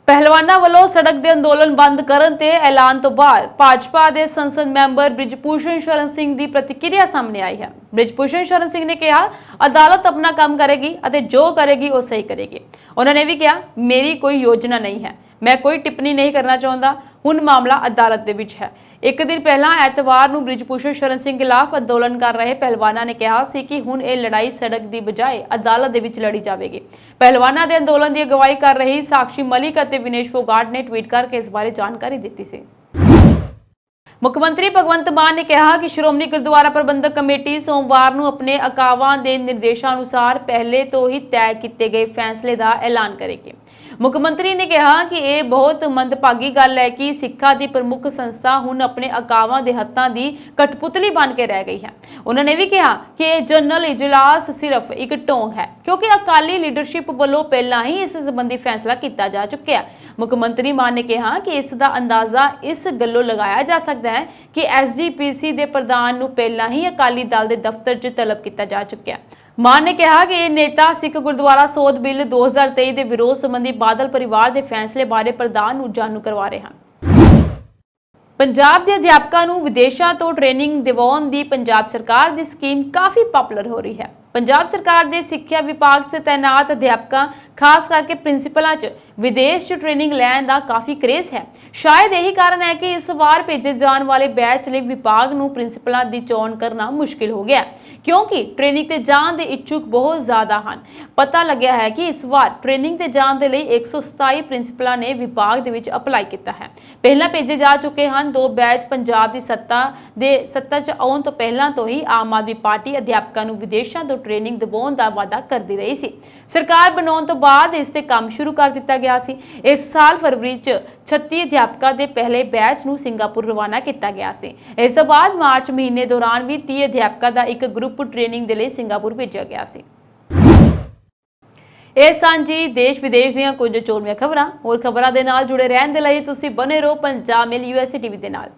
ਪਹਿਲਵਾਨਾਂ ਵੱਲੋਂ ਸੜਕ ਦੇ ਅੰਦੋਲਨ ਬੰਦ ਕਰਨ ਤੇ ਐਲਾਨ ਤੋਂ ਬਾਅਦ ਭਾਜਪਾ ਦੇ ਸੰਸਦ ਮੈਂਬਰ ਬ੍ਰਿਜਭੂਸ਼ਣ ਸ਼ਰਨ ਸਿੰਘ ਦੀ ਪ੍ਰਤੀਕਿਰਿਆ ਸਾਹਮਣੇ ਆਈ ਹੈ। ਬ੍ਰਿਜਭੂਸ਼ਣ ਸ਼ਰਨ ਸਿੰਘ ਨੇ ਕਿਹਾ ਅਦਾਲਤ ਆਪਣਾ ਕੰਮ ਕਰੇਗੀ ਅਤੇ ਜੋ ਕਰੇਗੀ ਉਹ ਸਹੀ ਕਰੇਗੀ। ਉਹਨਾਂ ਨੇ ਵੀ ਕਿਹਾ ਮੇਰੀ ਕੋਈ ਯੋਜਨਾ ਨਹੀਂ ਹੈ, ਮੈਂ ਕੋਈ ਟਿੱਪਣੀ ਨਹੀਂ ਕਰਨਾ ਚਾਹੁੰਦਾ, ਹੁਣ ਮਾਮਲਾ ਅਦਾਲਤ ਦੇ ਵਿੱਚ ਹੈ। ਇੱਕ ਦਿਨ ਪਹਿਲਾਂ ਐਤਵਾਰ ਨੂੰ ਬ੍ਰਿਜਭੂਸ਼ਣ ਸ਼ਰਨ ਸਿੰਘ ਖਿਲਾਫ ਅੰਦੋਲਨ ਕਰ ਰਹੇ ਪਹਿਲਵਾਨਾਂ ਨੇ ਕਿਹਾ ਸੀ ਕਿ ਹੁਣ ਇਹ ਲੜਾਈ ਸੜਕ ਦੀ ਬਜਾਏ ਅਦਾਲਤ ਦੇ ਵਿੱਚ ਲੜੀ ਜਾਵੇਗੀ। ਪਹਿਲਵਾਨਾਂ ਦੇ ਅੰਦੋਲਨ ਦੀ ਅਗਵਾਈ ਕਰ ਰਹੀ ਸਾਕਸ਼ੀ ਮਲਿਕ ਅਤੇ ਵਿਨੇਸ਼ ਫੋਗਾਟ ਨੇ ਟਵੀਟ ਕਰਕੇ ਇਸ ਬਾਰੇ ਜਾਣਕਾਰੀ ਦਿੱਤੀ ਸੀ। ਮੁੱਖ ਮੰਤਰੀ ਭਗਵੰਤ ਮਾਨ ਨੇ ਕਿਹਾ ਕਿ ਸ਼੍ਰੋਮਣੀ ਗੁਰਦੁਆਰਾ ਪ੍ਰਬੰਧਕ ਕਮੇਟੀ ਸੋਮਵਾਰ ਨੂੰ ਆਪਣੇ ਅਕਾਵਾਂ ਦੇ ਨਿਰਦੇਸ਼ਾਂ ਅਨੁਸਾਰ ਪਹਿਲੇ ਤੋਂ ਹੀ ਤੈਅ ਕੀਤੇ ਗਏ ਫੈਸਲੇ ਦਾ ਐਲਾਨ ਕਰੇਗੀ। ਮੁੱਖ ਮੰਤਰੀ ਨੇ ਕਿਹਾ ਕਿ ਇਹ ਬਹੁਤ ਮੰਦਭਾਗੀ ਗੱਲ ਹੈ ਕਿ ਸਿੱਖਾਂ ਦੀ ਪ੍ਰਮੁੱਖ ਸੰਸਥਾ ਹੁਣ ਆਪਣੇ ਅਕਾਵਾਂ ਦੇ ਹੱਥਾਂ ਦੀ ਕਠਪੁਤਲੀ ਬਣ ਕੇ ਰਹਿ ਗਈ ਹੈ। ਉਹਨਾਂ ਨੇ ਵੀ ਕਿਹਾ ਕਿ ਇਹ ਜਨਰਲ ਇਜਲਾਸ ਸਿਰਫ ਇੱਕ ਢੋਂਗ ਹੈ ਕਿਉਂਕਿ ਅਕਾਲੀ ਲੀਡਰਸ਼ਿਪ ਵੱਲੋਂ ਪਹਿਲਾਂ ਹੀ ਇਸ ਸੰਬੰਧੀ ਫੈਸਲਾ ਕੀਤਾ ਜਾ ਚੁੱਕਿਆ ਹੈ। ਮੁੱਖ ਮੰਤਰੀ ਮਾਨ ਨੇ ਕਿਹਾ ਕਿ ਇਸ ਦਾ ਅੰਦਾਜ਼ਾ ਇਸ ਗੱਲੋਂ ਲਗਾਇਆ ਜਾ ਸਕਦਾ ਹੈ ਕਿ SGPC ਦੇ ਪ੍ਰਧਾਨ ਨੂੰ ਪਹਿਲਾਂ ਹੀ ਅਕਾਲੀ ਦਲ ਦੇ ਦਫ਼ਤਰ 'ਚ ਤਲਬ ਕੀਤਾ ਜਾ ਚੁੱਕਿਆ ਹੈ। ਮਾਨ ਨੇ ਕਿਹਾ ਕਿ ਇਹ ਨੇਤਾ ਸਿੱਖ ਗੁਰਦੁਆਰਾ ਸੋਧ ਬਿੱਲ 2023 ਦੇ ਵਿਰੋਧ ਸੰਬੰਧੀ ਬਾਦਲ ਪਰਿਵਾਰ ਦੇ ਫੈਸਲੇ ਬਾਰੇ ਪ੍ਰਧਾਨ ਨੂੰ ਜਾਣੂ ਕਰਵਾ ਰਹੇ ਹਨ। ਪੰਜਾਬ ਦੇ ਅਧਿਆਪਕਾਂ ਨੂੰ ਵਿਦੇਸ਼ਾਂ ਤੋਂ ਟ੍ਰੇਨਿੰਗ ਦਿਵਾਉਣ ਦੀ ਪੰਜਾਬ ਸਰਕਾਰ ਦੀ ਸਕੀਮ ਕਾਫੀ ਪਪੂਲਰ ਹੋ ਰਹੀ ਹੈ। ਪੰਜਾਬ ਸਰਕਾਰ ਦੇ ਸਿੱਖਿਆ ਵਿਭਾਗ 'ਚ ਤੈਨਾਤ ਅਧਿਆਪਕਾਂ ਖਾਸ ਕਰਕੇ ਪ੍ਰਿੰਸੀਪਲਾਂ 'ਚ ਵਿਦੇਸ਼ 'ਚ ਟ੍ਰੇਨਿੰਗ ਲੈਣ ਦਾ ਕਾਫੀ ਕ੍ਰੇਜ਼ ਹੈ। ਸ਼ਾਇਦ ਇਹੀ ਕਾਰਨ ਹੈ ਕਿ ਇਸ ਵਾਰ ਭੇਜੇ ਜਾਣ ਵਾਲੇ ਬੈਚ ਲਈ ਵਿਭਾਗ ਨੂੰ ਪ੍ਰਿੰਸੀਪਲਾਂ ਦੀ ਚੋਣ ਕਰਨਾ ਮੁਸ਼ਕਿਲ ਹੋ ਗਿਆ ਕਿਉਂਕਿ ਟ੍ਰੇਨਿੰਗ ਤੇ ਜਾਣ ਦੇ ਇੱਛੁਕ ਬਹੁਤ ਜ਼ਿਆਦਾ ਹਨ। ਪਤਾ ਲੱਗਿਆ ਹੈ ਕਿ ਇਸ ਵਾਰ ਟ੍ਰੇਨਿੰਗ ਤੇ ਜਾਣ ਦੇ ਲਈ 127 ਪ੍ਰਿੰਸੀਪਲਾਂ ਨੇ ਵਿਭਾਗ ਦੇ ਵਿੱਚ ਅਪਲਾਈ ਕੀਤਾ ਹੈ। ਪਹਿਲਾਂ ਭੇਜੇ ਜਾ ਚੁੱਕੇ ਹਨ 2 ਬੈਚ। ਪੰਜਾਬ ਦੀ ਸੱਤਾ 'ਚ ਆਉਣ ਤੋਂ ਪਹਿਲਾਂ ਤੋਂ ਹੀ ਆਮ ਆਦਮੀ ਪਾਰਟੀ ਅਧਿਆਪਕਾਂ ਨੂੰ ਵਿਦੇਸ਼ਾਂ ਤੋਂ ਟ੍ਰੇਨਿੰਗ ਦਿਵਾਉਣ ਦਾ ਵਾਅਦਾ ਕਰਦੀ ਰਹੀ ਸੀ। ਸਰਕਾਰ ਬਣਾਉਣ ਤੋਂ ਬਾਅਦ ਇਸ ਤੇ ਕੰਮ ਸ਼ੁਰੂ ਕਰ ਦਿੱਤਾ ਗਿਆ ਸੀ। ਇਸ ਸਾਲ ਫਰਵਰੀ 'ਚ 36 ਅਧਿਆਪਕਾਂ ਦੇ ਪਹਿਲੇ ਬੈਚ ਨੂੰ ਸਿੰਗਾਪੁਰ ਰਵਾਨਾ ਕੀਤਾ ਗਿਆ ਸੀ। ਇਸ ਤੋਂ ਬਾਅਦ ਮਾਰਚ ਮਹੀਨੇ ਦੌਰਾਨ ਵੀ 30 ਅਧਿਆਪਕਾਂ ਦਾ ਇੱਕ ਗਰੁੱਪ ਟ੍ਰੇਨਿੰਗ ਦੇ ਲਈ ਸਿੰਗਾਪੁਰ ਭੇਜਿਆ ਗਿਆ ਸੀ। ਇਹ ਸਾਂਝੀ ਦੇਸ਼ ਵਿਦੇਸ਼ ਦੀਆਂ ਕੁਝ ਚੋਣਵੀਆਂ ਖਬਰਾਂ। ਹੋਰ ਖਬਰਾਂ ਦੇ ਨਾਲ ਜੁੜੇ ਰਹਿਣ ਦੇ ਲਈ ਤੁਸੀਂ ਬਨੇ ਰਹੋ ਪੰਜਾਬ ਮੇਲ USA TV ਦੇ ਨਾਲ।